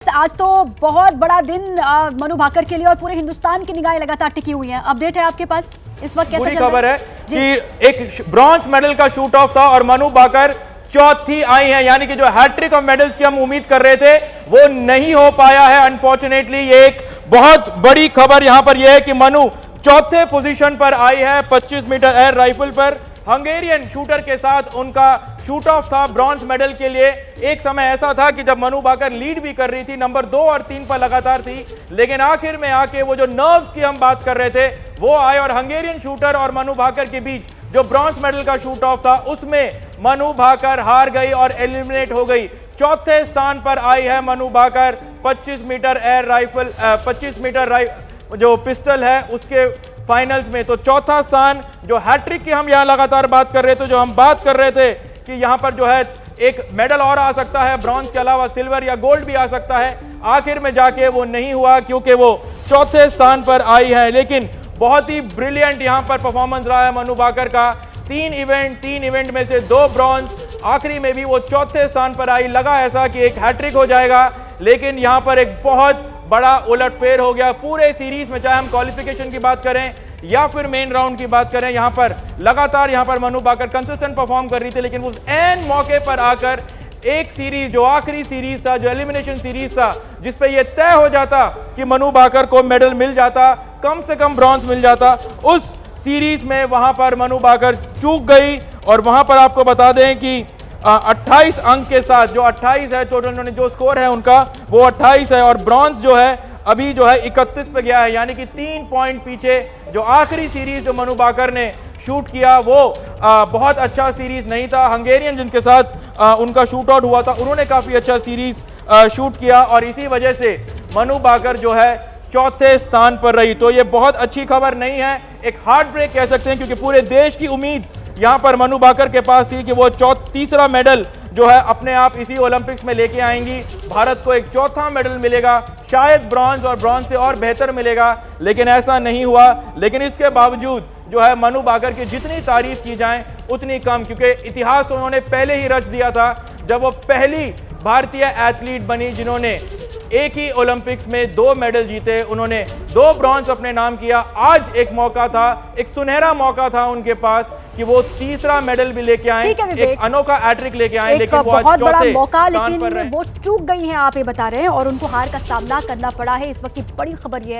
आज तो बहुत बड़ा दिन मनु भाकर के लिए और पूरे हिंदुस्तान की निगाहें लगातार टिकी हुई हैं। अपडेट है आपके पास इस वक्त? पूरी खबर है कि एक ब्रॉन्ज मेडल का शूट ऑफ था और मनु भाकर चौथी आई है, यानी कि जो हैट्रिक ऑफ मेडल्स की हम उम्मीद कर रहे थे वो नहीं हो पाया है। अनफॉर्चुनेटली ये एक बहुत बड़ी खबर यहां पर यह है कि मनु चौथे पोजीशन पर आई है 25 मीटर एयर राइफल पर। हंगेरियन शूटर के साथ उनका शूट ऑफ था ब्रॉन्ज मेडल के लिए। एक समय ऐसा था कि जब मनु भाकर लीड भी कर रही थी, नंबर 2 और 3 पर लगातार थी, लेकिन आखिर में आके वो जो नर्व्स की हम बात कर रहे थे वो आए और हंगेरियन शूटर और मनु भाकर के बीच जो ब्रॉन्ज मेडल का शूट ऑफ था उसमें मनु भाकर हार गई और एलिमिनेट हो गई। चौथे स्थान पर आई है Manu Bhaker 25 metre air rifle 25 metre जो पिस्टल है उसके फाइनल्स में। तो चौथा स्थान जो हैट्रिक की हम यहां लगातार बात कर रहे थे, जो हम बात कर रहे थे कि यहां पर जो है एक मेडल और आ सकता है, ब्रॉन्ज के अलावा सिल्वर या गोल्ड भी आ सकता है, आखिर में जाके वो नहीं हुआ क्योंकि वो चौथे स्थान पर आई है। लेकिन बहुत ही ब्रिलियंट यहां पर परफॉर्मेंस रहा है मनु भाकर का। 3 इवेंट में से 2 ब्रॉन्ज, आखिरी में भी वो चौथे स्थान पर आई। लगा ऐसा कि एक हैट्रिक हो जाएगा, लेकिन यहां पर एक बहुत बड़ा उलटफेर हो गया पूरे सीरीज में। चाहे हम क्वालिफिकेशन की बात करें या फिर मेन राउंड की बात करें, यहां पर लगातार यहां पर मनु भाकर कंसिस्टेंट परफॉर्म कर रही थी, लेकिन उस एन मौके पर आकर एक सीरीज जो आखिरी सीरीज था, जो एलिमिनेशन सीरीज था, जिस पे ये तय हो जाता कि मनु भाकर को मेडल मिल जाता, कम से कम ब्रॉन्ज मिल जाता, उस सीरीज में वहां पर मनु भाकर चूक गई। और वहां पर आपको बता दें कि 28 अंक के साथ, जो 28 है टोटल उन्होंने जो स्कोर है उनका वो 28 है, और ब्रॉन्ज जो है अभी जो है 31 पे गया है, यानी कि 3 पॉइंट पीछे। जो आखिरी सीरीज जो मनु भाकर ने शूट किया वो बहुत अच्छा सीरीज नहीं था। हंगेरियन जिनके साथ उनका शूट आउट हुआ था उन्होंने काफी अच्छा सीरीज शूट किया और इसी वजह से मनु भाकर जो है चौथे स्थान पर रही। तो ये बहुत अच्छी खबर नहीं है, एक हार्ट ब्रेक कह सकते हैं, क्योंकि पूरे देश की उम्मीद यहां पर मनु भाकर के पास थी कि वो तीसरा मेडल जो है अपने आप इसी ओलंपिक्स में लेके आएंगी। भारत को एक चौथा मेडल मिलेगा, शायद ब्रॉन्ज, और ब्रॉन्ज से और बेहतर मिलेगा, लेकिन ऐसा नहीं हुआ। लेकिन इसके बावजूद जो है मनु भाकर की जितनी तारीफ की जाए उतनी कम, क्योंकि इतिहास तो उन्होंने पहले ही रच दिया था जब वो पहली भारतीय एथलीट बनी जिन्होंने एक ही ओलंपिक्स में 2 मेडल जीते। उन्होंने 2 ब्रॉन्ज अपने नाम किया। आज एक मौका था, एक सुनहरा मौका था उनके पास कि वो तीसरा मेडल भी लेके आए, एक अनोखा हैट्रिक लेके आए, लेकिन वो आज बहुत बड़ा चौथे मौका, स्थान पर लेकिन रहे। वो चूक गई हैं आप ये बता रहे हैं और उनको हार का सामना करना पड़ा है। इस वक्त की बड़ी खबर ये है